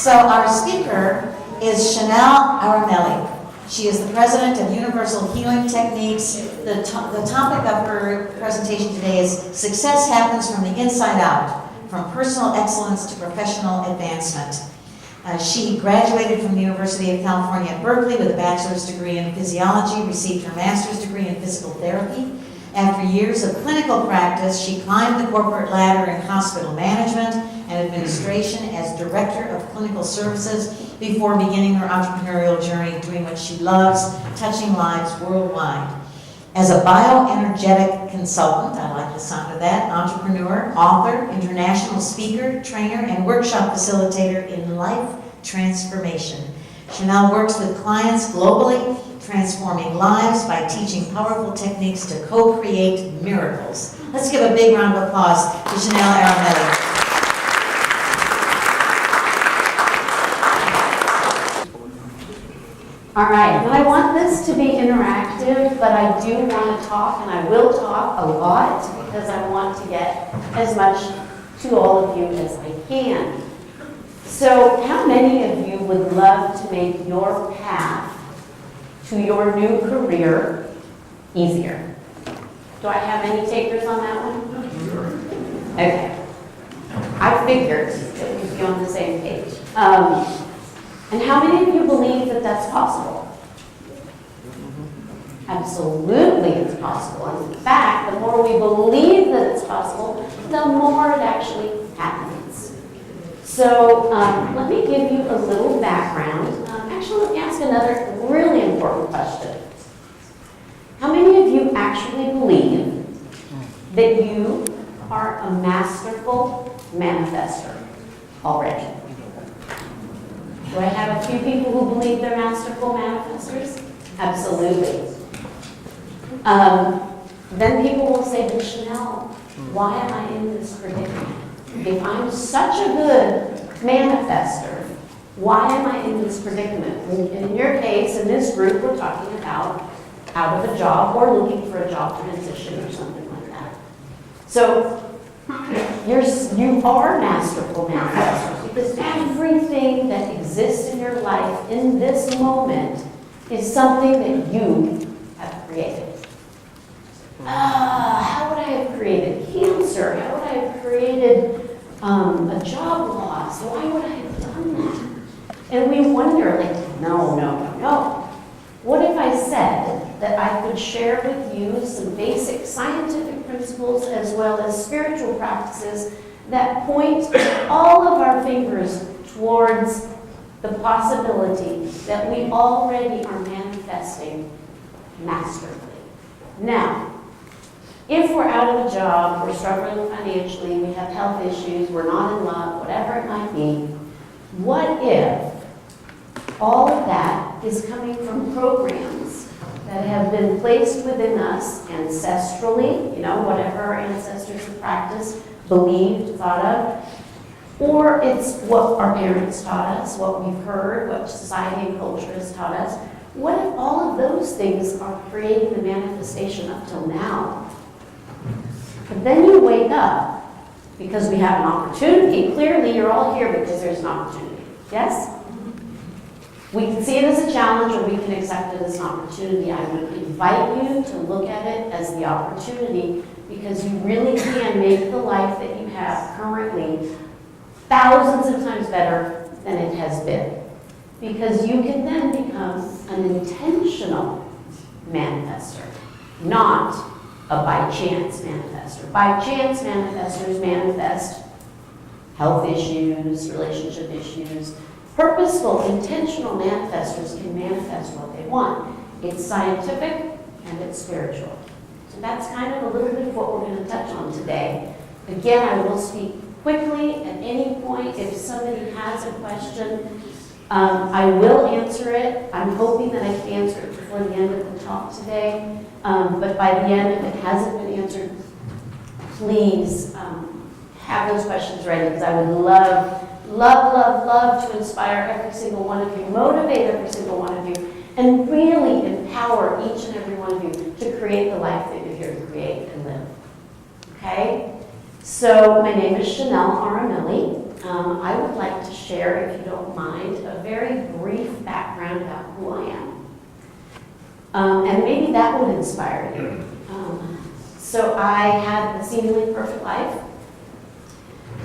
So our speaker is Shenal Arimilli. She is the president of Universal Healing Techniques. The topic of her presentation today is Success Happens from the Inside Out, from Personal Excellence to Professional Advancement. She graduated from the University of California at Berkeley with a bachelor's degree in physiology, received her master's degree in physical therapy. After years of clinical practice, she climbed the corporate ladder in hospital management and administration as Director of Clinical Services before beginning her entrepreneurial journey, doing what she loves, touching lives worldwide. As a bioenergetic consultant, I like the sound of that, entrepreneur, author, international speaker, trainer, and workshop facilitator in life transformation. Shenal works with clients globally, transforming lives by teaching powerful techniques to co-create miracles. Let's give a big round of applause to Shenal Arimilli. All right, now I want this to be interactive, but I do want to talk, and I will talk a lot because I want to get as much to all of you as I can. So how many of you would love to make your path to your new career easier? Do I have any takers on that one? Okay. I figured that we'd be on the same page. And how many of you believe that that's possible? Absolutely it's possible. And in fact, the more we believe that it's possible, the more it actually happens. So let me give you a little background. Actually, let me ask another really important question. How many of you actually believe that you are a masterful manifester already? Do I have a few people who believe they're masterful manifestors? Absolutely. Then people will say, but Shenal, why am I in this predicament? If I'm such a good manifester, why am I in this predicament? In your case, in this group, we're talking about out of a job or looking for a job transition or something like that. So you are masterful manifestors because everything that exists in your life in this moment is something that you have created. How would I have created cancer? How would I have created a job loss? Why would I have done that? And we wonder, like, no. What if I said that I could share with you some basic scientific principles as well as spiritual practices that point all of our fingers towards the possibility that we already are manifesting masterfully? Now, if we're out of a job, we're struggling financially, we have health issues, we're not in love, whatever it might be, what if all of that is coming from programs that have been placed within us ancestrally, whatever our ancestors have practiced, believed, thought of, or it's what our parents taught us, what we've heard, what society and culture has taught us. What if all of those things are creating the manifestation up till now? But then you wake up because we have an opportunity. Clearly, you're all here because there's an opportunity. Yes? We can see it as a challenge or we can accept it as an opportunity. I would invite you to look at it as the opportunity because you really can make the life that you have currently thousands of times better than it has been. Because you can then become an intentional manifester, not a by-chance manifester. By-chance manifestors manifest health issues, relationship issues. Purposeful, intentional manifestors can manifest what they want. It's scientific and it's spiritual. So that's kind of a little bit of what we're going to touch on today. Again, I will speak quickly at any point. If somebody has a question, I will answer it. I'm hoping that I can answer it before the end of the talk today. But by the end, if it hasn't been answered, please have those questions ready because I would love to inspire every single one of you, motivate every single one of you, and really empower each and every one of you to create the life that you're here to create and live. Okay? So my name is Shenal Arimilli. I would like to share, if you don't mind, a very brief background about who I am. And maybe that would inspire you. So I had a seemingly perfect life.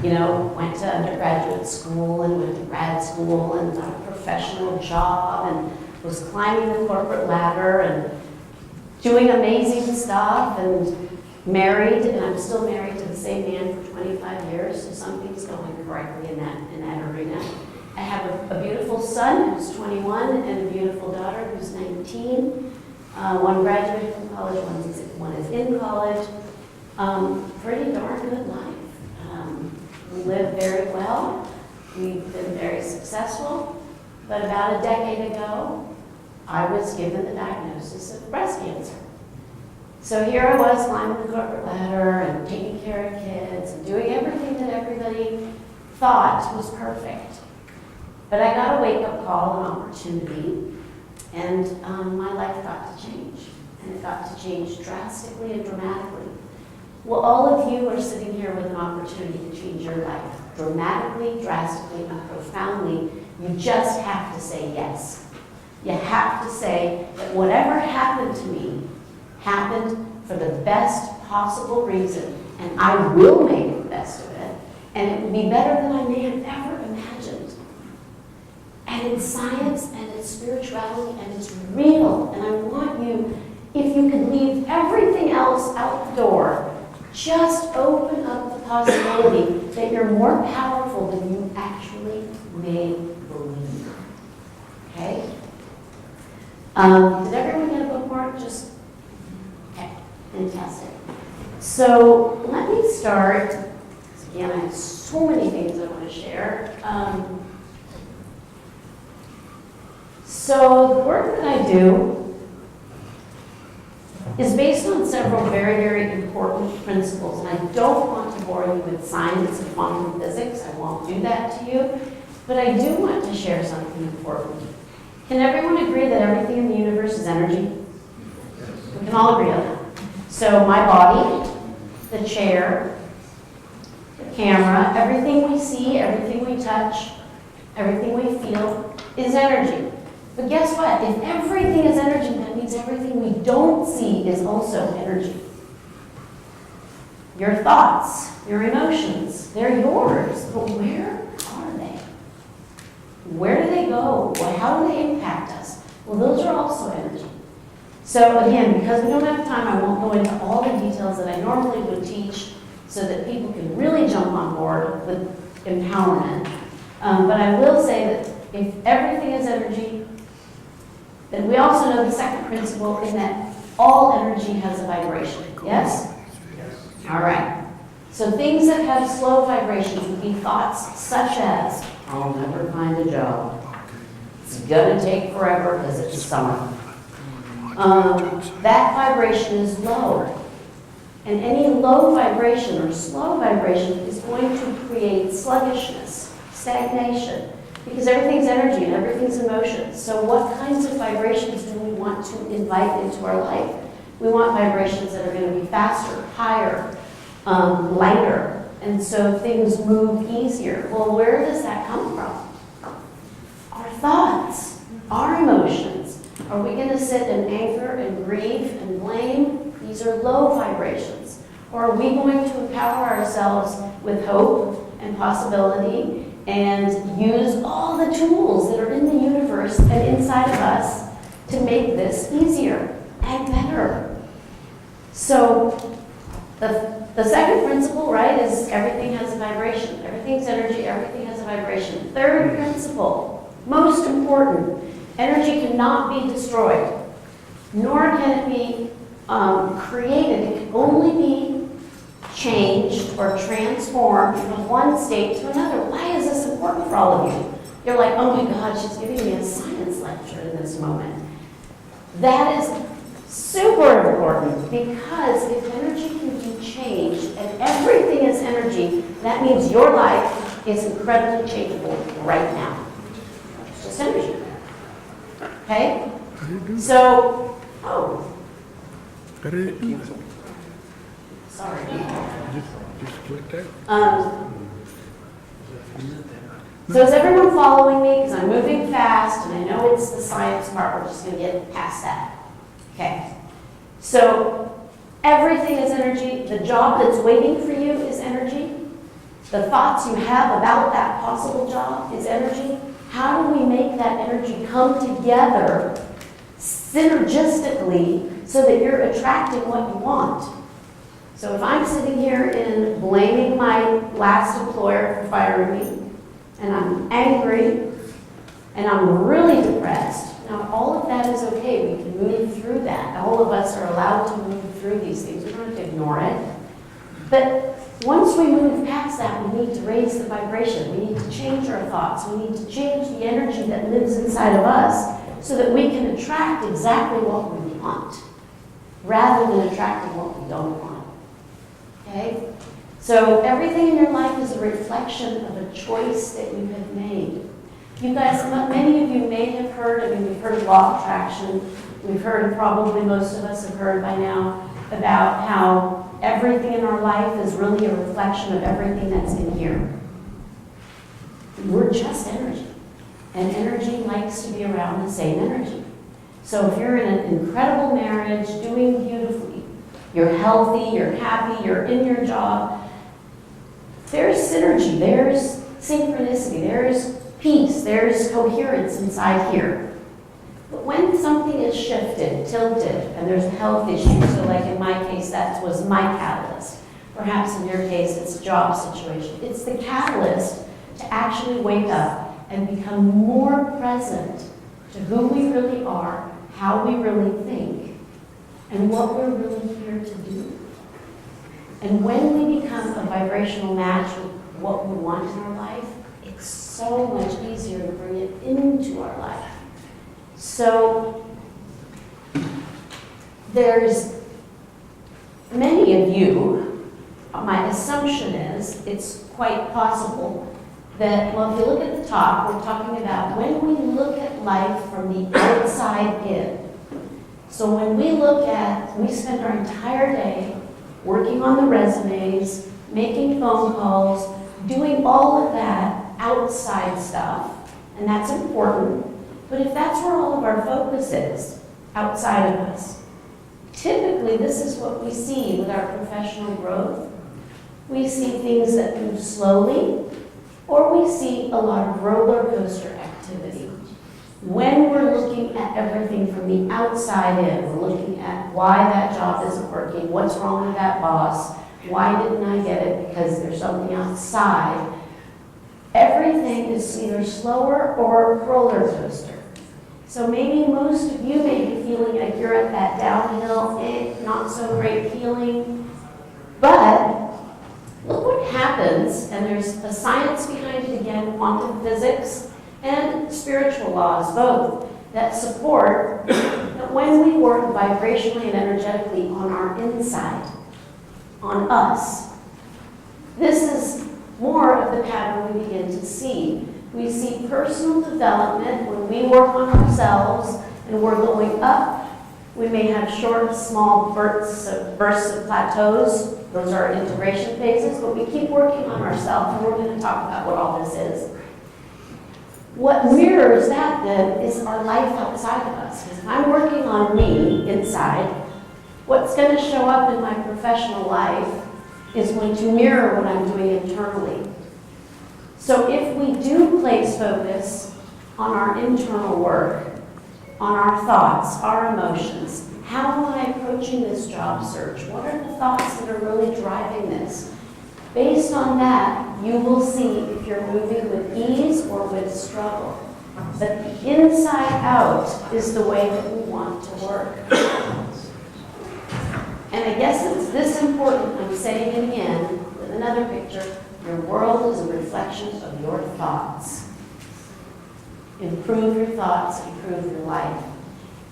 You know, went to undergraduate school and went to grad school and got a professional job and was climbing the corporate ladder and doing amazing stuff and married, and I'm still married to the same man for 25 years, so something's going correctly in that arena. I have a beautiful son who's 21 and a beautiful daughter who's 19. One graduated from college, one is in college. Pretty darn good life. We live very well. We've been very successful. But about a decade ago, I was given the diagnosis of breast cancer. So here I was climbing the corporate ladder and taking care of kids and doing everything that everybody thought was perfect. But I got a wake-up call, an opportunity, and my life got to change. And it got to change drastically and dramatically. Well, all of you are sitting here with an opportunity to change your life dramatically, drastically, and profoundly. You just have to say yes. You have to say that whatever happened to me happened for the best possible reason, and I will make the best of it, and it will be better than I may have ever imagined. And it's science, and it's spirituality, and it's real, and I want you, if you could leave everything else out the door, just open up the possibility that you're more powerful than you actually may believe. Okay? Did everyone get a bookmark? Just, okay, fantastic. So let me start. Again, I have so many things I want to share. So the work that I do is based on several very, very important principles. And I don't want to bore you with science and quantum physics. I won't do that to you. But I do want to share something important. Can everyone agree that everything in the universe is energy? We can all agree on that. So my body, the chair, the camera, everything we see, everything we touch, everything we feel is energy. But guess what? If everything is energy, that means everything we don't see is also energy. Your thoughts, your emotions, they're yours, but where are they? Where do they go? How do they impact us? Well, those are also energy. So again, because we don't have time, I won't go into all the details that I normally would teach so that people can really jump on board with empowerment. But I will say that if everything is energy, then we also know the second principle in that all energy has a vibration. Yes? Yes. All right. So things that have slow vibrations would be thoughts such as, I'll never find a job. It's gonna take forever because it's summer. That vibration is low. And any low vibration or slow vibration is going to create sluggishness, stagnation, because everything's energy and everything's emotion. So what kinds of vibrations do we want to invite into our life? We want vibrations that are going to be faster, higher, lighter, and so things move easier. Well, where does that come from? Our thoughts, our emotions. Are we going to sit and anger and grieve and blame? These are low vibrations. Or are we going to empower ourselves with hope and possibility and use all the tools that are in the universe and inside of us to make this easier and better? So the second principle, right, is everything has a vibration. Everything's energy, everything has a vibration. Third principle, most important, energy cannot be destroyed, nor can it be created. It can only be changed or transformed from one state to another. Why is this important for all of you? You're like, oh my God, she's giving me a science lecture in this moment. That is super important, because if energy can be changed and everything is energy, that means your life is incredibly changeable right now. It's just energy. Okay? So, sorry. Just click that. So is everyone following me? Because I'm moving fast, and I know it's the science part. We're just going to get past that. Okay. So everything is energy. The job that's waiting for you is energy. The thoughts you have about that possible job is energy. How do we make that energy come together synergistically so that you're attracting what you want? So if I'm sitting here and blaming my last employer for firing me, and I'm angry, and I'm really depressed, now all of that is okay. We can move through that. All of us are allowed to move through these things. We don't have to ignore it. But once we move past that, we need to raise the vibration. We need to change our thoughts. We need to change the energy that lives inside of us so that we can attract exactly what we want, rather than attracting what we don't want. Okay? So everything in your life is a reflection of a choice that you have made. You guys, many of you may have heard, we've heard of law of attraction. We've heard, probably most of us have heard by now, about how everything in our life is really a reflection of everything that's in here. We're just energy. And energy likes to be around the same energy. So if you're in an incredible marriage, doing beautifully, you're healthy, you're happy, you're in your job, there's synergy, there's synchronicity, there's peace, there's coherence inside here. But when something is shifted, tilted, and there's a health issue, so like in my case, that was my catalyst. Perhaps in your case, it's a job situation. It's the catalyst to actually wake up and become more present to who we really are, how we really think, and what we're really here to do. And when we become a vibrational match with what we want in our life, it's so much easier to bring it into our life. So there's many of you, my assumption is, it's quite possible that, well, if you look at the top, we're talking about when we look at life from the outside in. So when we we spend our entire day working on the resumes, making phone calls, doing all of that outside stuff, and that's important. But if that's where all of our focus is, outside of us, typically this is what we see with our professional growth. We see things that move slowly, or we see a lot of roller coaster activity. When we're looking at everything from the outside in, we're looking at why that job isn't working, what's wrong with that boss, why didn't I get it because there's something outside. Everything is either slower or roller coaster. So maybe most of you may be feeling like you're at that downhill, not so great feeling. But look what happens, and there's a science behind it again, quantum physics and spiritual laws, both, that support that when we work vibrationally and energetically on our inside, on us, this is more of the pattern we begin to see. We see personal development when we work on ourselves and we're going up. We may have short, small bursts of plateaus. Those are integration phases, but we keep working on ourselves, and we're going to talk about what all this is. What mirrors that then is our life outside of us. Because if I'm working on me inside, what's going to show up in my professional life is going to mirror what I'm doing internally. So if we do place focus on our internal work, on our thoughts, our emotions, how am I approaching this job search? What are the thoughts that are really driving this? Based on that, you will see if you're moving with ease or with struggle. But the inside out is the way that we want to work. And I guess it's this important, I'm saying it again with another picture, your world is a reflection of your thoughts. Improve your thoughts, improve your life.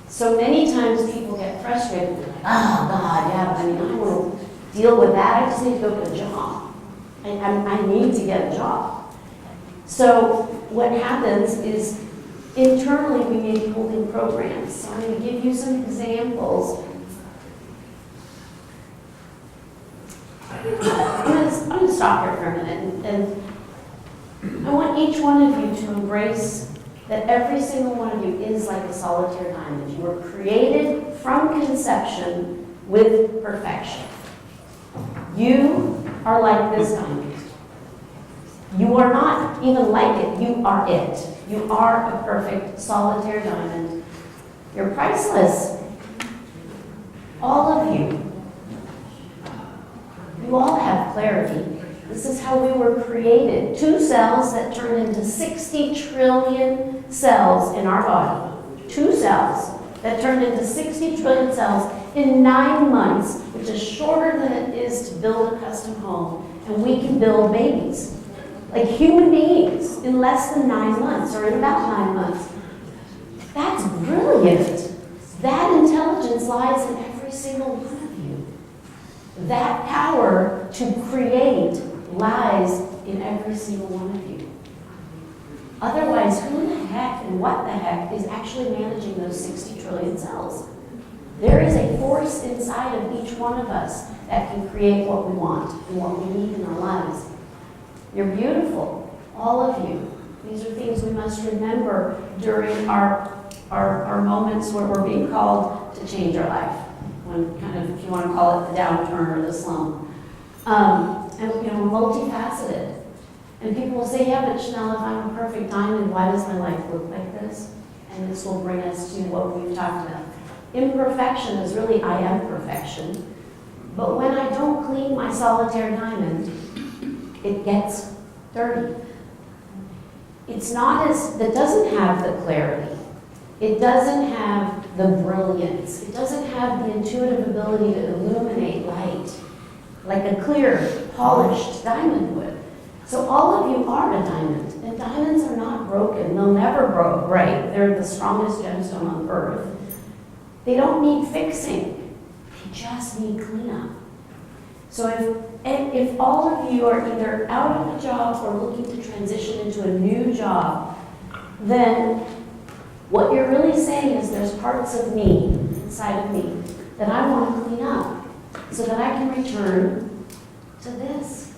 So many times people get frustrated, like, oh God, yeah, but I want to deal with that, I just need to go get a job. I need to get a job. So what happens is internally we may be holding programs. So I'm going to give you some examples. I'm going to stop here for a minute. And I want each one of you to embrace that every single one of you is like a solitaire diamond. You were created from conception with perfection. You are like this diamond. You are not even like it, you are it. You are a perfect solitaire diamond. You're priceless. All of you. You all have clarity. This is how we were created. 2 cells that turn into 60 trillion cells in our body. 2 cells that turned into 60 trillion cells in 9 months, which is shorter than it is to build a custom home. And we can build babies, like human beings, in less than 9 months, or in about 9 months. That's brilliant. That intelligence lies in every single one of you. That power to create lies in every single one of you. Otherwise, who the heck and what the heck is actually managing those 60 trillion cells? There is a force inside of each one of us that can create what we want and what we need in our lives. You're beautiful, all of you. These are things we must remember during our moments where we're being called to change our life. When kind of, if you want to call it the downturn or the slump. And we're multifaceted. And people will say, yeah, but Shenal, if I'm a perfect diamond, why does my life look like this? And this will bring us to what we've talked about. Imperfection is really I am perfection. But when I don't clean my solitaire diamond, it gets dirty. It's not as, it doesn't have the clarity. It doesn't have the brilliance. It doesn't have the intuitive ability to illuminate light like a clear, polished diamond would. So all of you are a diamond, and diamonds are not broken. They'll never break. They're the strongest gemstone on earth. They don't need fixing. They just need cleanup. So if all of you are either out of a job or looking to transition into a new job, then what you're really saying is there's parts of me, inside of me, that I want to clean up so that I can return to this.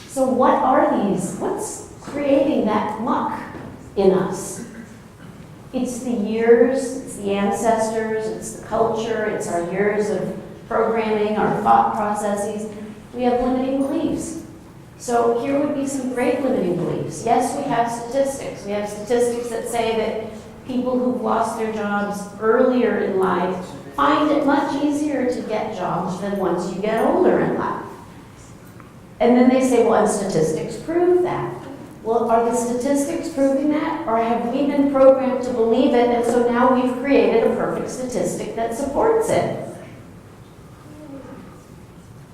So what are these? What's creating that muck in us? It's the years, it's the ancestors, it's the culture, it's our years of programming, our thought processes. We have limiting beliefs. So here would be some great limiting beliefs. Yes, we have statistics. We have statistics that say that people who've lost their jobs earlier in life find it much easier to get jobs than once you get older in life. And then they say, well, and statistics prove that. Well, are the statistics proving that? Or have we been programmed to believe it, and so now we've created a perfect statistic that supports it?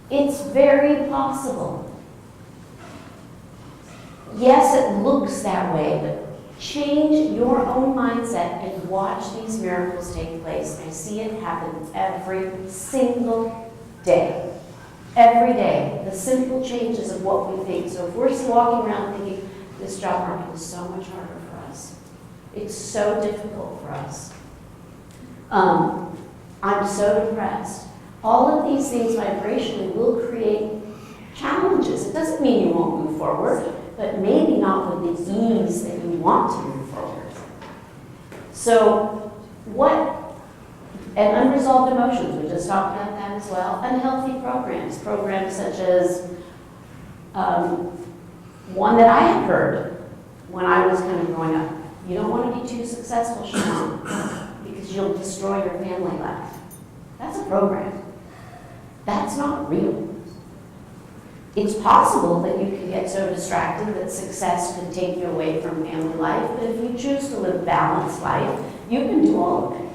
It's very possible. Yes, it looks that way, but change your own mindset and watch these miracles take place. I see it happen every single day. Every day, the simple changes of what we think. So if we're walking around thinking, this job market is so much harder for us. It's so difficult for us. I'm so depressed. All of these things vibrationally will create challenges. It doesn't mean you won't move forward, but maybe not with the ease that you want to move forward. So and unresolved emotions, we just talked about that as well. Unhealthy programs such as one that I had heard when I was kind of growing up. You don't want to be too successful, Shenal, because you'll destroy your family life. That's a program. That's not real. It's possible that you can get so distracted that success could take you away from family life, but if you choose to live a balanced life, you can do all of it.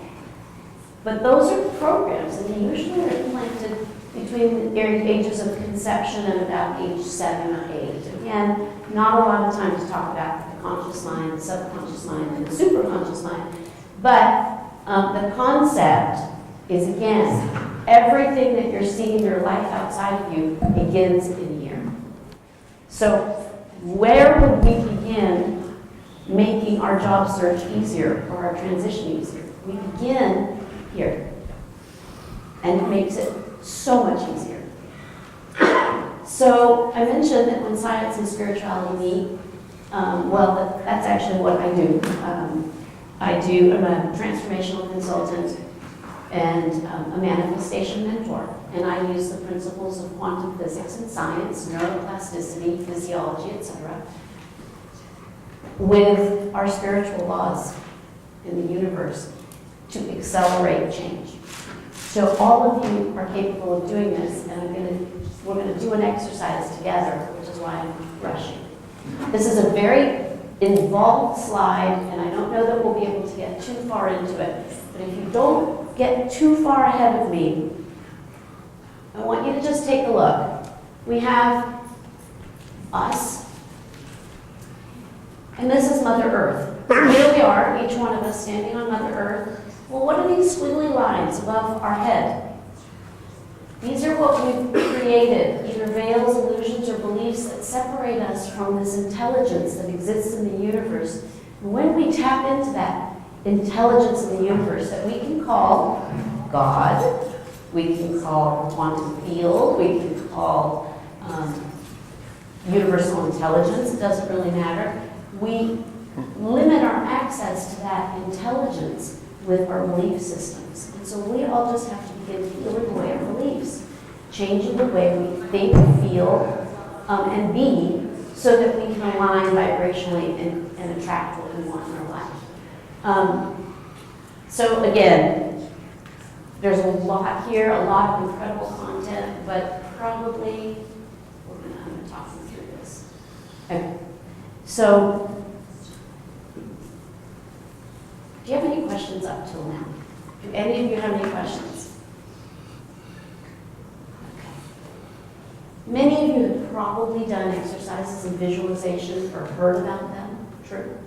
But those are programs, and they usually are implanted between the ages of conception and about age 7 or 8. Again, not a lot of time to talk about the conscious mind, the subconscious mind, and the superconscious mind. But the concept is, again, everything that you're seeing in your life outside of you begins in here. So where would we begin making our job search easier or our transition easier? We begin here. And it makes it so much easier. So I mentioned that when science and spirituality meet, well, that's actually what I do. I'm a transformational consultant and a manifestation mentor. And I use the principles of quantum physics and science, neuroplasticity, physiology, etc., with our spiritual laws in the universe to accelerate change. So all of you are capable of doing this, and we're going to do an exercise together, which is why I'm rushing. This is a very involved slide, and I don't know that we'll be able to get too far into it. But if you don't get too far ahead of me, I want you to just take a look. We have us, and this is Mother Earth. So here we are, each one of us standing on Mother Earth. Well, what are these squiggly lines above our head? These are what we've created, either veils, illusions, or beliefs that separate us from this intelligence that exists in the universe. And when we tap into that intelligence in the universe that we can call God, we can call quantum field, we can call universal intelligence, it doesn't really matter. We limit our access to that intelligence with our belief systems. And so we all just have to begin peeling away our beliefs, changing the way we think, feel, and be, so that we can align vibrationally and attract what we want in our life. So again, there's a lot here, a lot of incredible content, but probably I'm going to talk you through this. Okay. So, do you have any questions up till now? Do any of you have any questions? Okay. Many of you have probably done exercises and visualization or heard about them. True?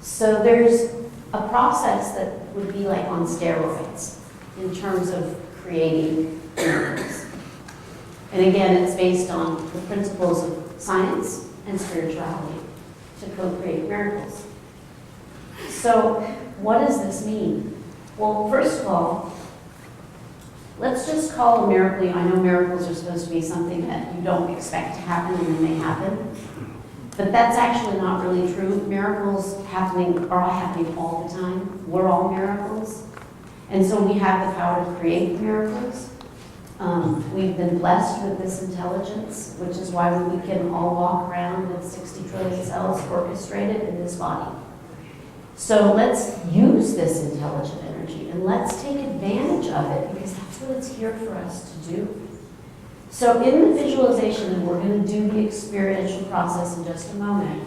So there's a process that would be like on steroids in terms of creating miracles. And again, it's based on the principles of science and spirituality to co-create miracles. So what does this mean? Well, first of all, let's just call a miracle. I know miracles are supposed to be something that you don't expect to happen and then they happen. But that's actually not really true. Miracles are happening all the time. We're all miracles. And so we have the power to create miracles. We've been blessed with this intelligence, which is why we can all walk around with 60 trillion cells orchestrated in this body. So let's use this intelligent energy and let's take advantage of it, because that's what it's here for us to do. So in the visualization, and we're going to do the experiential process in just a moment,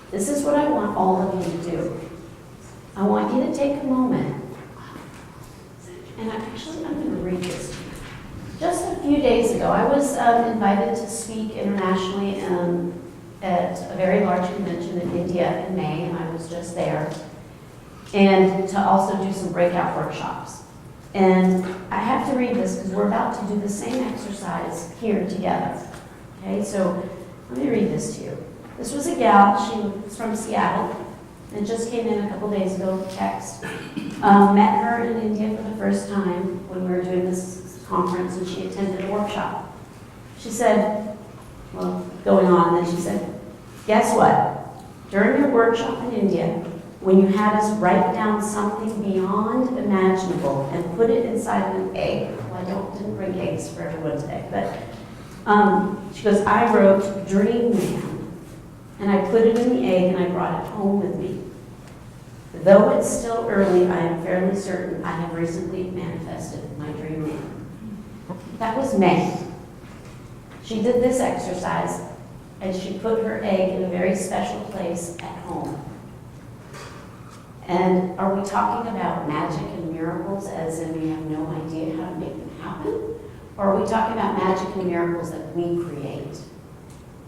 this is what I want all of you to do. I want you to take a moment, and I'm going to read this to you. Just a few days ago, I was invited to speak internationally at a very large convention in India in May, and I was just there, and to also do some breakout workshops. And I have to read this because we're about to do the same exercise here together. Okay, so let me read this to you. This was a gal, she was from Seattle, and just came in a couple days ago, text. Met her in India for the first time when we were doing this conference, and she attended a workshop. She said, well, going on, then she said, guess what? During your workshop in India, when you had us write down something beyond imaginable and put it inside of an egg. Well, I didn't bring eggs for everyone today, but she goes, I wrote Dream Man, and I put it in the egg and I brought it home with me. Though it's still early, I am fairly certain I have recently manifested my dream man. That was May. She did this exercise and she put her egg in a very special place at home. And are we talking about magic and miracles as in we have no idea how to make them happen? Or are we talking about magic and miracles that we create?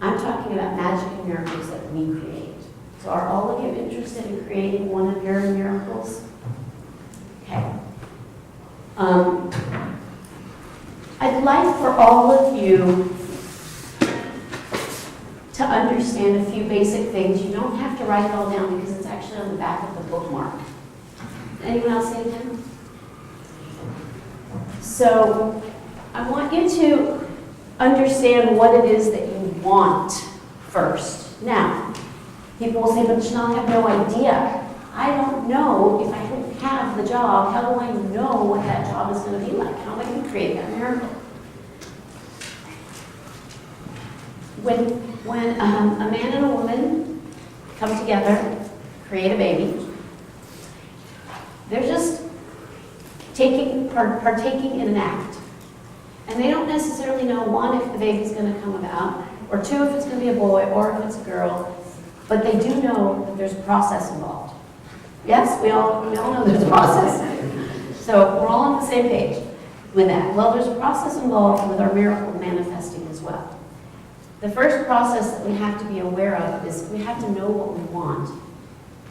I'm talking about magic and miracles that we create. So are all of you interested in creating one of your miracles? Okay. I'd like for all of you to understand a few basic things. You don't have to write it all down because it's actually on the back of the bookmark. Anyone else say anything? So I want you to understand what it is that you want first. Now, people will say, but Shenal, I have no idea. I don't know if I don't have the job. How do I know what that job is going to be like? How am I going to create that miracle? When a man and a woman come together, create a baby, they're just partaking in an act. And they don't necessarily know, one, if the baby's going to come about, or two, if it's going to be a boy, or if it's a girl, but they do know that there's a process involved. Yes, we all know there's a process. So we're all on the same page with that. Well, there's a process involved with our miracle manifesting as well. The first process that we have to be aware of is we have to know what we want.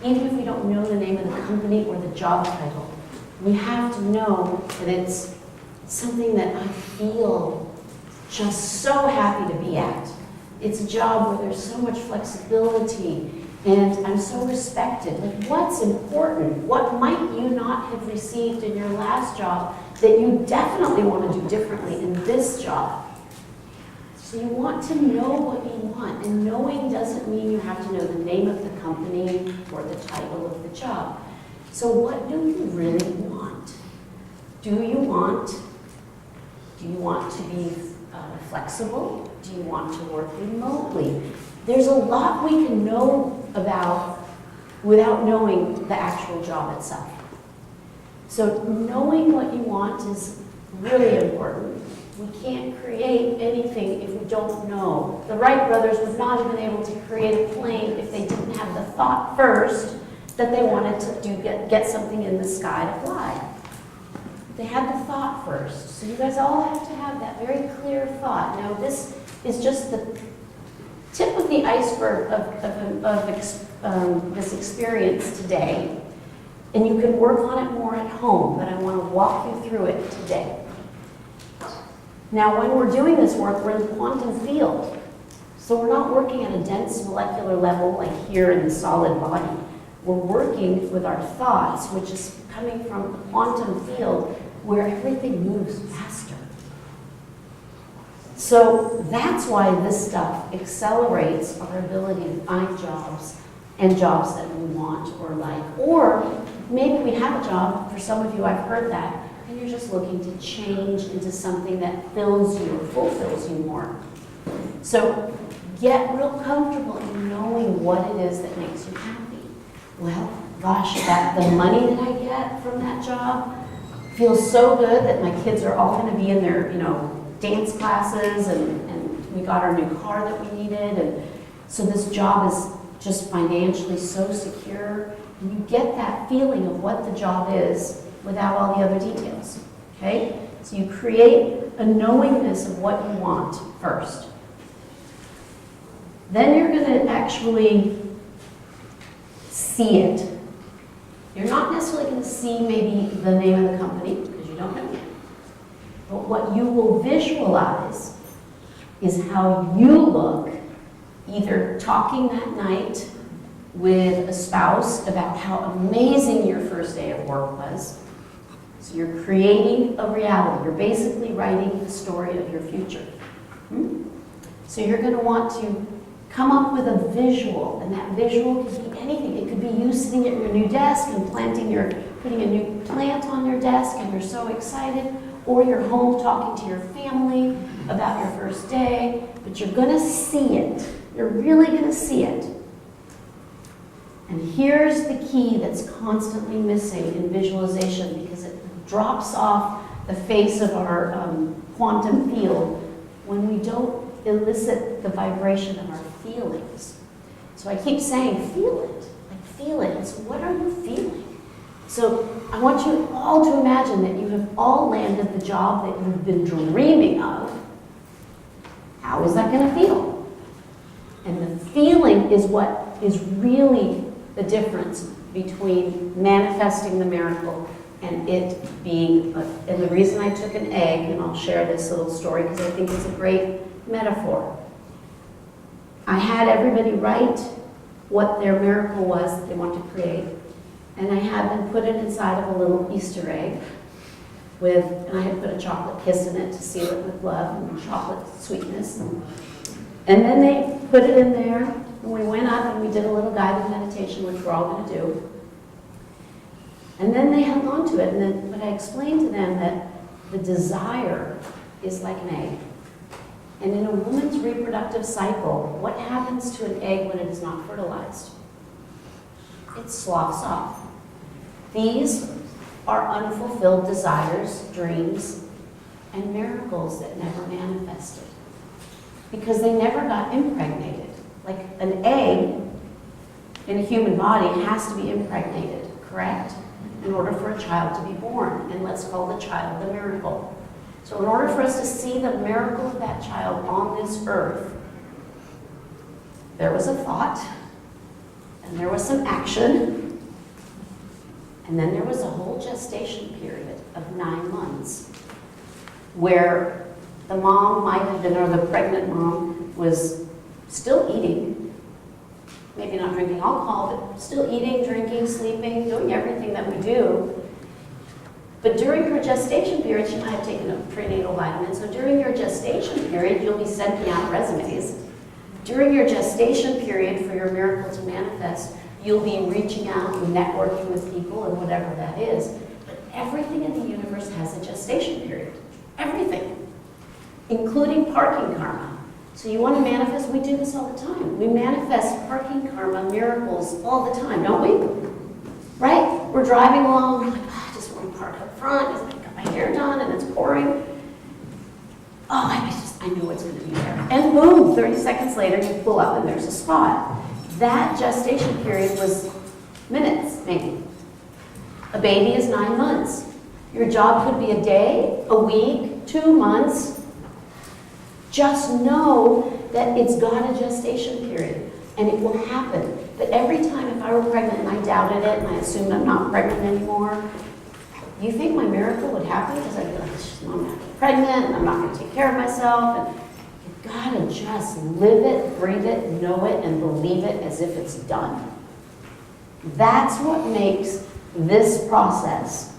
Even if we don't know the name of the company or the job title, we have to know that it's something that I feel just so happy to be at. It's a job where there's so much flexibility and I'm so respected. Like, what's important? What might you not have received in your last job that you definitely want to do differently in this job? So you want to know what you want, and knowing doesn't mean you have to know the name of the company or the title of the job. So what do you really want? Do you want to be flexible? Do you want to work remotely? There's a lot we can know about without knowing the actual job itself. So knowing what you want is really important. We can't create anything if we don't know. The Wright brothers would not have been able to create a plane if they didn't have the thought first that they wanted to get something in the sky to fly. They had the thought first. So you guys all have to have that very clear thought. Now this is just the tip of the iceberg of this experience today. And you can work on it more at home, but I want to walk you through it today. Now, when we're doing this work, we're in the quantum field. So we're not working at a dense molecular level like here in the solid body. We're working with our thoughts, which is coming from the quantum field where everything moves faster. So that's why this stuff accelerates our ability to find jobs and jobs that we want or like. Or maybe we have a job, for some of you I've heard that, and you're just looking to change into something that fills you or fulfills you more. So get real comfortable in knowing what it is that makes you happy. Well, gosh, the money that I get from that job feels so good that my kids are all going to be in their, dance classes, and we got our new car that we needed, and so this job is just financially so secure. And you get that feeling of what the job is without all the other details, okay? So you create a knowingness of what you want first. Then you're going to actually see it. You're not necessarily going to see maybe the name of the company, because you don't know yet. But what you will visualize is how you look, either talking that night with a spouse about how amazing your first day of work was. So you're creating a reality. You're basically writing the story of your future. So you're going to want to come up with a visual, and that visual could be anything. It could be you sitting at your new desk and putting a new plant on your desk, and you're so excited, or you're home talking to your family about your first day, but you're going to see it. You're really going to see it. And here's the key that's constantly missing in visualization, because it drops off the face of our quantum field when we don't elicit the vibration of our feelings. So I keep saying, feel it. Like, feel it. It's what are you feeling? So I want you all to imagine that you have all landed the job that you've been dreaming of. How is that going to feel? And the feeling is what is really the difference between manifesting the miracle and it being, and the reason I took an egg, and I'll share this little story because I think it's a great metaphor. I had everybody write what their miracle was that they want to create, and I had them put it inside of a little Easter egg. and I had put a chocolate kiss in it to seal it with love and chocolate sweetness. And then they put it in there, and we went up and we did a little guided meditation, which we're all going to do. And then they hung on to it, but I explained to them that the desire is like an egg. And in a woman's reproductive cycle, what happens to an egg when it is not fertilized? It sloughs off. These are unfulfilled desires, dreams, and miracles that never manifested because they never got impregnated. Like an egg in a human body has to be impregnated, correct? In order for a child to be born, and let's call the child the miracle. So in order for us to see the miracle of that child on this earth, there was a thought, and there was some action, and then there was a whole gestation period of 9 months where the mom might have been, or the pregnant mom was still eating, maybe not drinking alcohol, but still eating, drinking, sleeping, doing everything that we do. But during her gestation period, she might have taken a prenatal vitamin. So during your gestation period, you'll be sending out resumes. During your gestation period for your miracle to manifest, you'll be reaching out and networking with people and whatever that is. But everything in the universe has a gestation period. Everything. Including parking karma. So you want to manifest? We do this all the time. We manifest parking karma miracles all the time, don't we? Right? We're driving along, we're like, oh, I just want to park up front. I got my hair done and it's pouring. Oh, I know it's going to be there. And boom, 30 seconds later, you pull up and there's a spot. That gestation period was minutes, maybe. A baby is 9 months. Your job could be a day, a week, 2 months. Just know that it's got a gestation period and it will happen. But every time if I were pregnant and I doubted it and I assumed I'm not pregnant anymore, you think my miracle would happen? Because I'd be like, I'm not getting pregnant and I'm not going to take care of myself. And you've got to just live it, breathe it, know it, and believe it as if it's done. That's what makes this process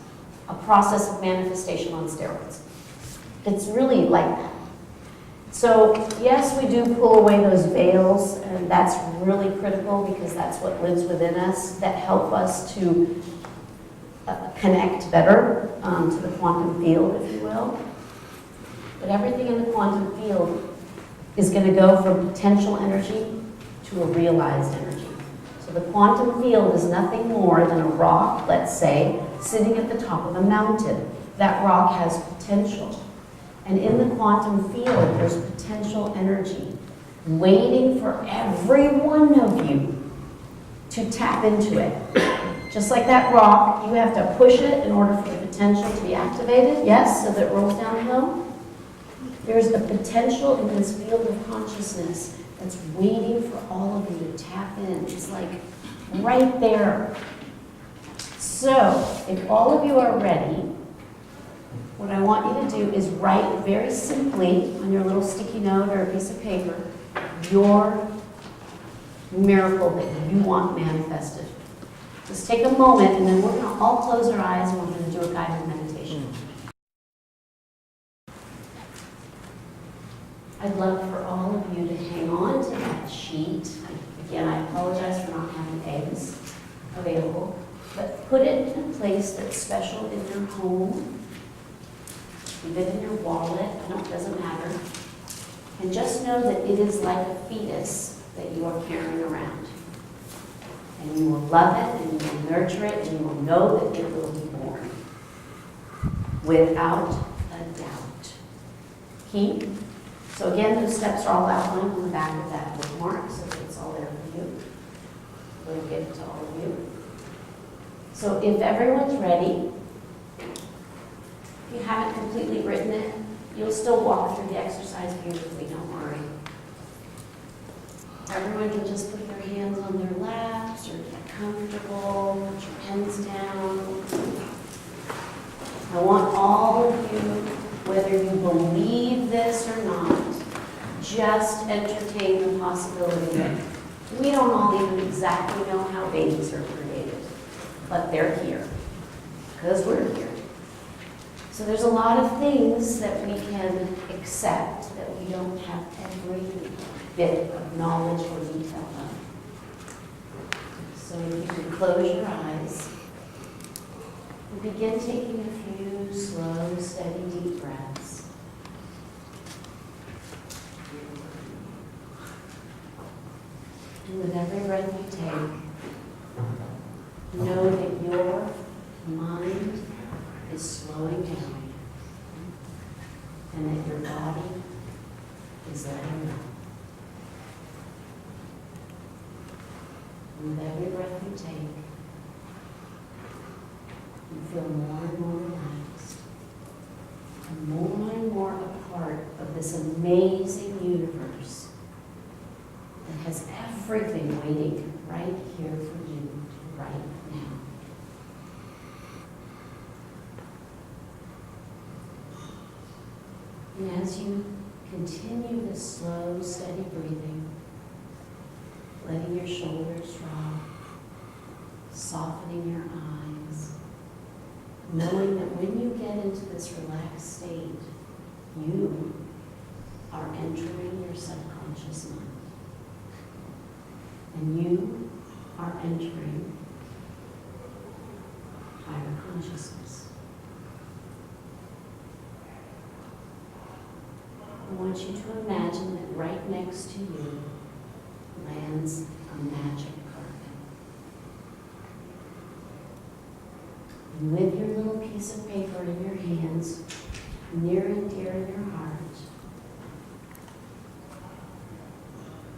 a process of manifestation on steroids. It's really like that. So yes, we do pull away those veils, and that's really critical because that's what lives within us that help us to connect better to the quantum field, if you will. But everything in the quantum field is going to go from potential energy to a realized energy. So the quantum field is nothing more than a rock, let's say, sitting at the top of a mountain. That rock has potential. And in the quantum field, there's potential energy waiting for every one of you to tap into it. Just like that rock, you have to push it in order for the potential to be activated, yes, so that it rolls downhill. There's a potential in this field of consciousness that's waiting for all of you to tap in. It's like right there. So, if all of you are ready, what I want you to do is write very simply on your little sticky note or a piece of paper your miracle that you want manifested. Just take a moment and then we're going to all close our eyes and we're going to do a guided meditation. I'd love for all of you to hang on to that sheet. Again, I apologize for not having eggs available, but put it in a place that's special in your home. Leave it in your wallet, it doesn't matter. And just know that it is like a fetus that you are carrying around. And you will love it, and you will nurture it, and you will know that it will be born. Without a doubt. Keep. So again, those steps are all outlined on the back of that bookmark, so it's all there for you. We'll give it to all of you. So if everyone's ready, if you haven't completely written it, you'll still walk through the exercise beautifully, don't worry. Everyone can just put their hands on their laps or get comfortable, put your pens down. I want all of you, whether you believe this or not, just entertain the possibility that we don't all even exactly know how babies are created, but they're here, because we're here. So So there's a lot of things that we can accept that we don't have every bit of knowledge or detail of. So if you could close your eyes and begin taking a few slow, steady, deep breaths. And with every breath you take, know that your mind is slowing down and that your body is letting go. And with every breath you take, you feel more and more relaxed and more a part of this amazing universe that has everything waiting right here for you right now. And as you continue this slow, steady breathing, letting your shoulders drop, softening your eyes, knowing that when you get into this relaxed state, you are entering your subconscious mind. And you are entering higher consciousness. I want you to imagine that right next to you lands a magic carpet. And with your little piece of paper in your hands, near and dear in your heart,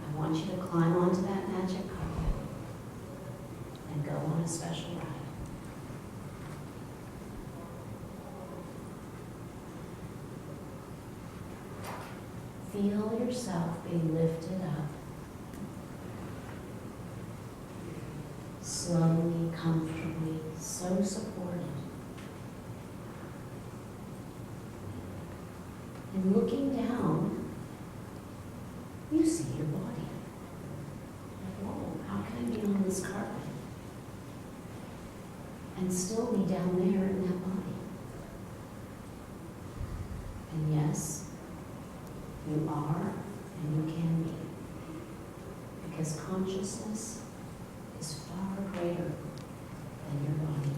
I want you to climb onto that magic carpet and go on a special ride. Feel yourself being lifted up, slowly, comfortably, so supported. And looking down, you see your body. Like, whoa, how can I be on this carpet and still be down there in that body? And yes, you are and you can be. Because consciousness is far greater than your body.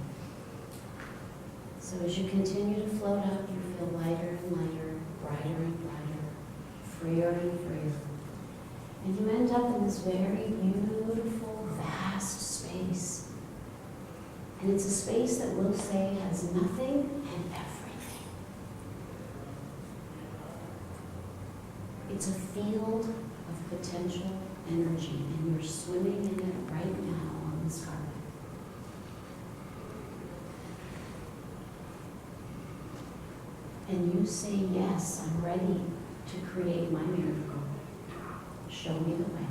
So as you continue to float up, you feel lighter and lighter, brighter and brighter, freer and freer. And you end up in this very beautiful, vast space. And it's a space that we'll say has nothing and everything. It's a field of potential energy, and you're swimming in it right now on this carpet. And you say, yes, I'm ready to create my miracle. Show me the way.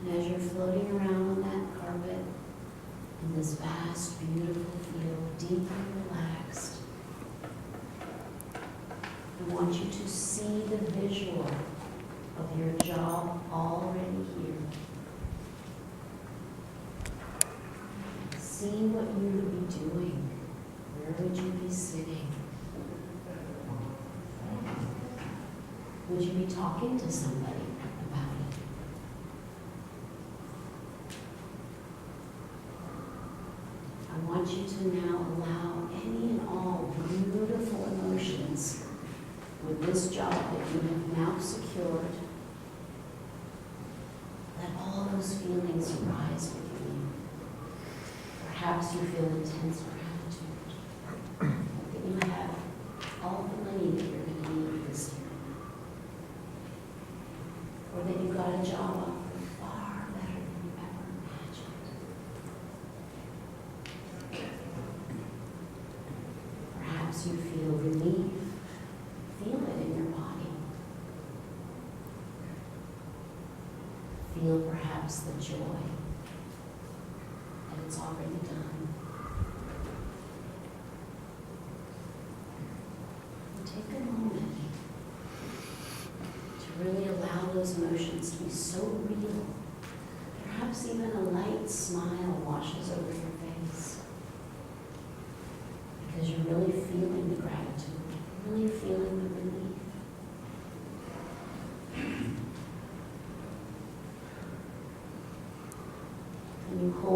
And as you're floating around on that carpet, in this vast, beautiful field, deeply relaxed, I want you to see the visual of your job already here. See what you would be doing. Where would you be sitting? Would you be talking to somebody about it? I want you to now allow any and all beautiful emotions with this job that you have now secured. Let all those feelings rise within you. Perhaps you feel intense gratitude that you have all the money that you're going to need this year. Or that you got a job offer far better than you ever imagined. Perhaps you feel relief. Feel it in your body. Feel perhaps the joy that it's already done. And take a moment to really allow those emotions to be so real. Perhaps even a light smile washes over your face.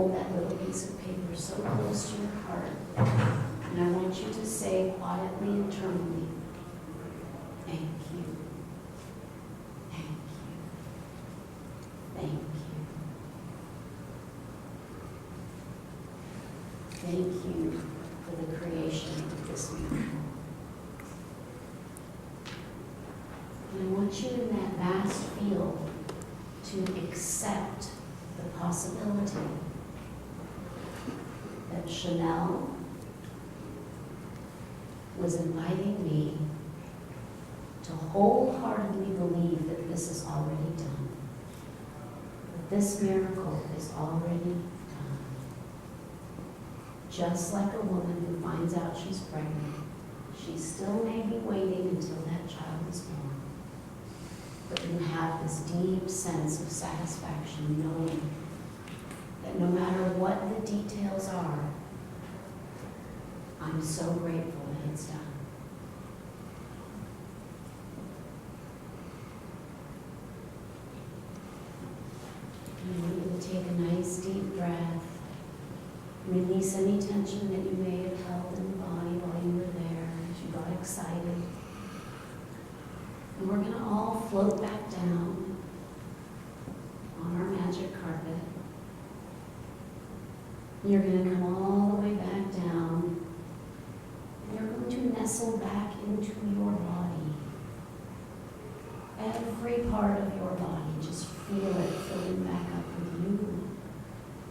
hold that little piece of paper so close to your heart. And I want you to say quietly internally, thank you, thank you, thank you. Thank you for the creation of this miracle. And I want you in that vast field to accept the possibility that Shenal was inviting me to wholeheartedly believe that this is already done, that this miracle is already done. Just like a woman who finds out she's pregnant, she still may be waiting until that child is born. But you have this deep sense of satisfaction knowing that no matter what the details are, I'm so grateful that it's done. I want you to take a nice deep breath. Release any tension that you may have held in the body while you were there as you got excited. And we're going to all float back down on our magic carpet. You're going to come all the way back down. And you're going to nestle back into your body. Every part of your body, just feel it filling back up with you.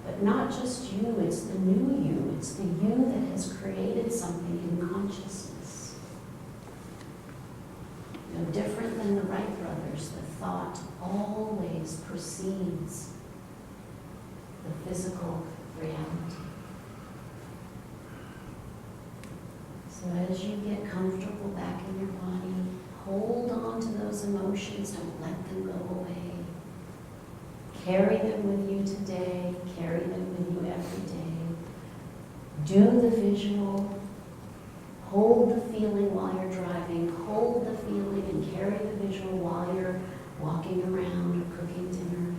But not just you, it's the new you. It's the you that has created something in consciousness. No different than the Wright brothers, the thought always precedes the physical reality. So as you get comfortable back in your body, hold on to those emotions, don't let them go away. Carry them with you today, carry them with you every day. Do the visual, hold the feeling while you're driving, hold the feeling and carry the visual while you're walking around or cooking dinner.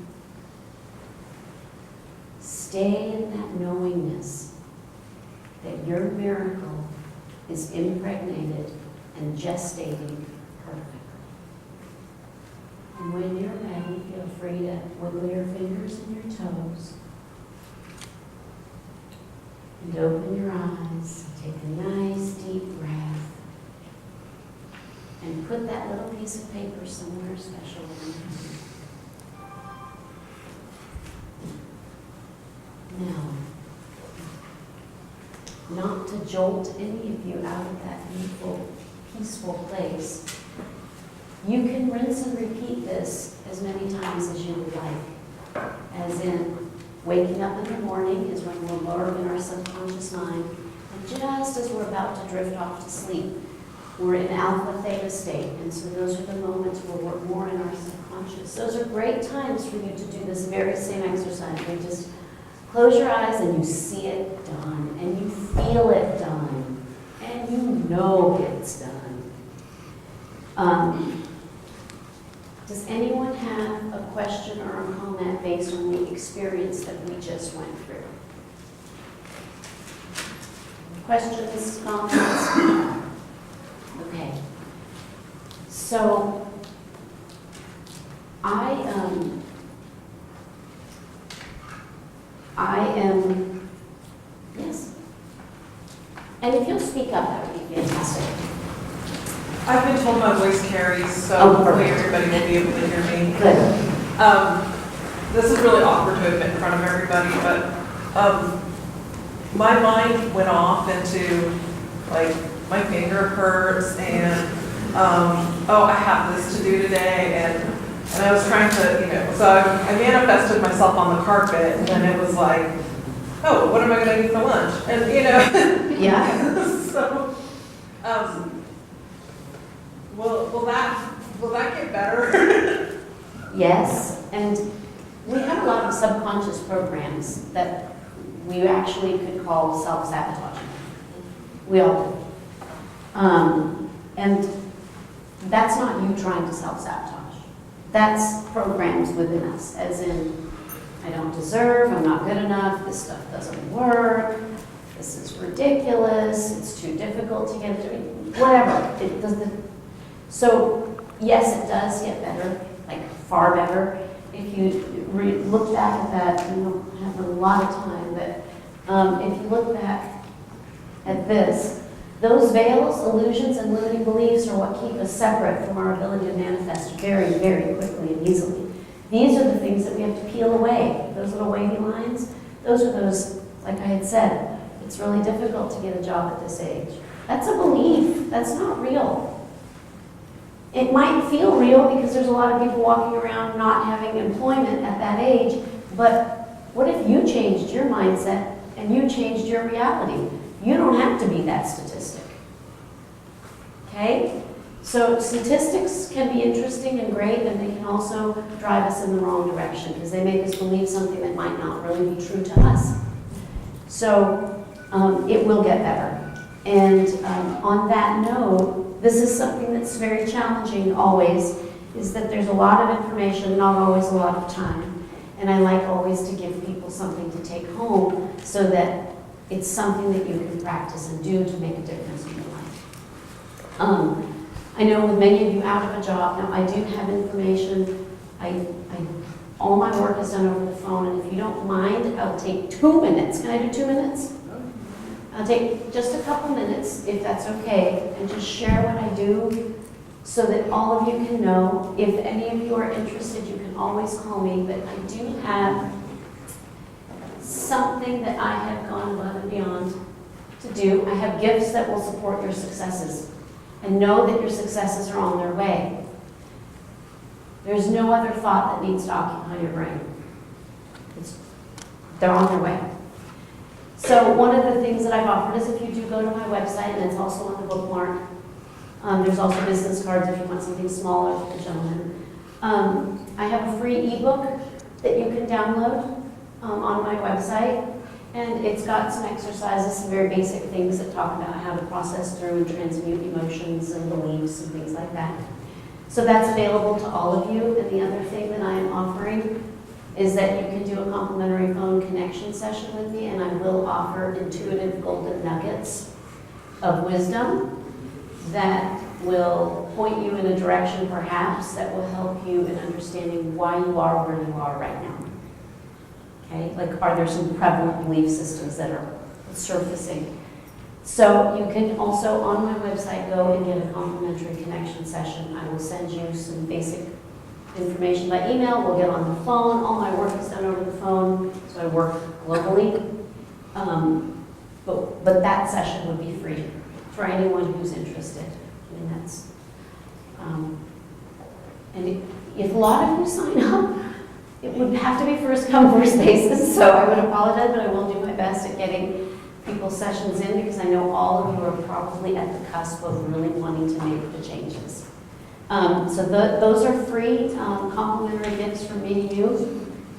Stay in that knowingness that your miracle is impregnated and gestating perfectly. And when you're ready, feel free to wiggle your fingers and your toes. And open your eyes. Take a nice deep breath. And put that little piece of paper somewhere special in your hand. Now, not to jolt any of you out of that beautiful, peaceful place, you can rinse and repeat this as many times as you would like. As in, waking up in the morning is when we're lower in our subconscious mind. And just as we're about to drift off to sleep, we're in alpha theta state. And so those are the moments where we're more in our subconscious. Those are great times for you to do this very same exercise. You just close your eyes and you see it done. And you feel it done. And you know it's done. Does anyone have a question or a comment based on the experience that we just went through? Questions, comments? Okay. So, I am, yes. And if you'll speak up, that would be fantastic. I've been told my voice carries, so hopefully everybody will be able to hear me. Good. This is really awkward to admit in front of everybody, but my mind went off into, like, my finger hurts, and, oh, I have this to do today, and I was trying to, so I manifested myself on the carpet, and then it was like, oh, what am I going to eat for lunch? And, Yeah. So, will that get better? Yes, and we have a lot of subconscious programs that we actually could call self-sabotaging. We all do. And that's not you trying to self-sabotage. That's programs within us, as in, I I don't deserve, I'm not good enough, this stuff doesn't work, this is ridiculous, it's too difficult to get it, whatever. It doesn't. So yes, it does get better, like far better. If you look back at that, you don't have a lot of time, but if you look back at this, those veils, illusions, and limiting beliefs are what keep us separate from our ability to manifest very, very quickly and easily. These are the things that we have to peel away. Those little wavy lines, those are those, like I had said, it's really difficult to get a job at this age. That's a belief. That's not real. It might feel real because there's a lot of people walking around not having employment at that age, but what if you changed your mindset and you changed your reality? You don't have to be that statistic. Okay? So statistics can be interesting and great, and they can also drive us in the wrong direction because they make us believe something that might not really be true to us. So it will get better. And on that note, this is something that's very challenging always, is that there's a lot of information, not always a lot of time. And I like always to give people something to take home so that it's something that you can practice and do to make a difference in your life. I know with many of you out of a job, now I do have information. All my work is done over the phone, and if you don't mind, I'll take 2 minutes. Can I do 2 minutes? I'll take just a couple minutes, if that's okay, and just share what I do so that all of you can know. If any of you are interested, you can always call me, but I do have something that I have gone above and beyond to do. I have gifts that will support your successes, and know that your successes are on their way. There's no other thought that needs to occupy your brain. They're on their way. So one of the things that I've offered is if you do go to my website, and it's also on the bookmark, there's also business cards if you want something smaller for the gentleman. I have a free ebook that you can download on my website, and it's got some exercises, some very basic things that talk about how to process through and transmute emotions and beliefs and things like that. So that's available to all of you. And the other thing that I am offering is that you can do a complimentary phone connection session with me, and I will offer intuitive golden nuggets of wisdom that will point you in a direction perhaps that will help you in understanding why you are where you are right now. Okay, like are there some prevalent belief systems that are surfacing? So you can also on my website go and get a complimentary connection session. I will send you some basic information by email. We'll get on the phone. All my work is done over the phone, so I work globally. But that session would be free for anyone who's interested. And that's and if a lot of you sign up, it would have to be first come, first basis, so I would apologize, but I will do my best at getting people's sessions in because I know all of you are probably at the cusp of really wanting to make the changes. So those are free complimentary gifts from me to you.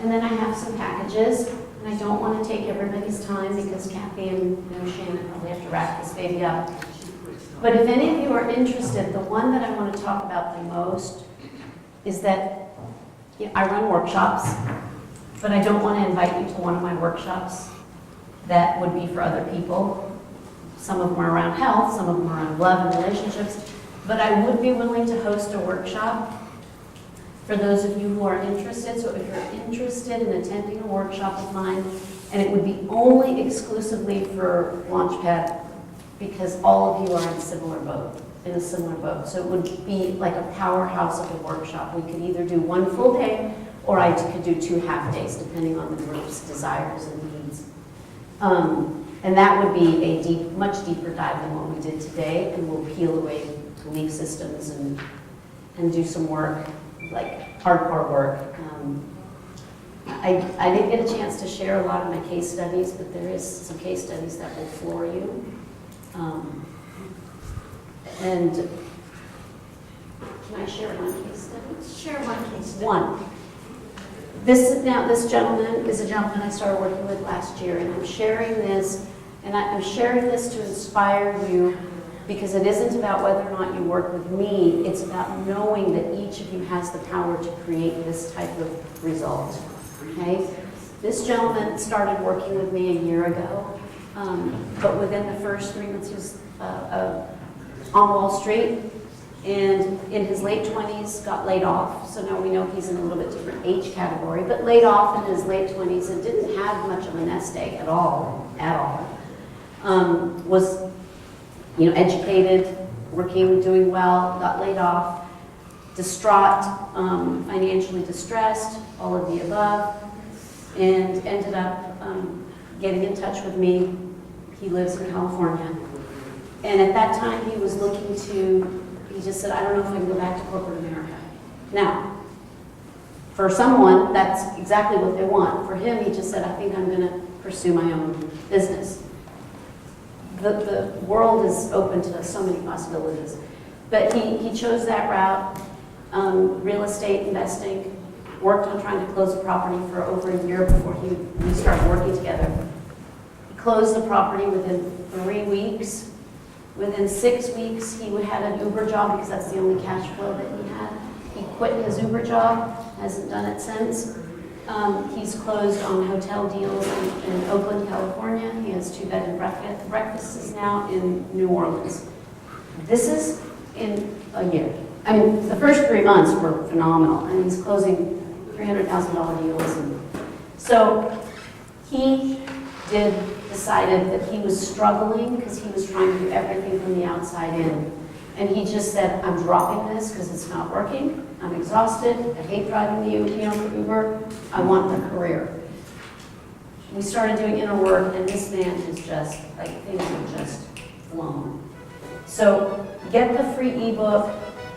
And then I have some packages, and I don't want to take everybody's time because Kathy and Shannon probably have to wrap this baby up. But if any of you are interested, the one that I want to talk about the most is that I run workshops, but I don't want to invite you to one of my workshops that would be for other people. Some of them are around health, some of them are around love and relationships, but I would be willing to host a workshop for those of you who are interested. So if you're interested in attending a workshop of mine, and it would be only exclusively for Launchpad because all of you are in a similar boat. So it would be like a powerhouse of a workshop. We could either do one full day or I could do 2 half days depending on the group's desires and needs. And that would be a much deeper dive than what we did today, and we'll peel away belief systems and do some work, like hardcore work. I didn't get a chance to share a lot of my case studies, but there is some case studies that will floor you. And can I share one case study? Share one case study. One. This gentleman is a gentleman I started working with last year, and I'm sharing this, to inspire you because it isn't about whether or not you work with me, it's about knowing that each of you has the power to create this type of result, okay? This gentleman started working with me a year ago, but within the first 3 months, he was on Wall Street, and in his late 20s, got laid off. So now we know he's in a little bit different age category, but laid off in his late 20s and didn't have much of a nest egg at all. Was, educated, working, doing well, got laid off, distraught, financially distressed, all of the above, and ended up getting in touch with me. He lives in California. And at that time, he was looking to, he just said, I don't know if I can go back to corporate America. Now, for someone, that's exactly what they want. For him, he just said, I think I'm going to pursue my own business. The world is open to so many possibilities. But he chose that route, real estate investing, worked on trying to close a property for over a year before we started working together. He closed the property within 3 weeks. Within 6 weeks, he had an Uber job because that's the only cash flow that he had. He quit his Uber job, hasn't done it since. He's closed on hotel deals in Oakland, California. He has 2-bed and breakfasts now in New Orleans. This is in a year. I mean, the first 3 months were phenomenal, and he's closing $300,000 deals. And so he decided that he was struggling because he was trying to do everything from the outside in. And he just said, I'm dropping this because it's not working. I'm exhausted. I hate driving the for Uber. I want the career. We started doing inner work, and this man is just, things are just flown. So get the free ebook,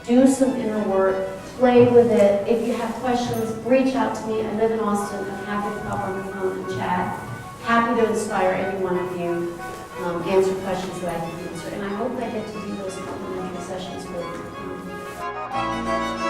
do some inner work, play with it. If you have questions, reach out to me. I live in Austin. I'm happy to pop on the phone and chat. Happy to inspire any one of you, answer questions that I can answer. And I hope I get to do those complimentary sessions with you.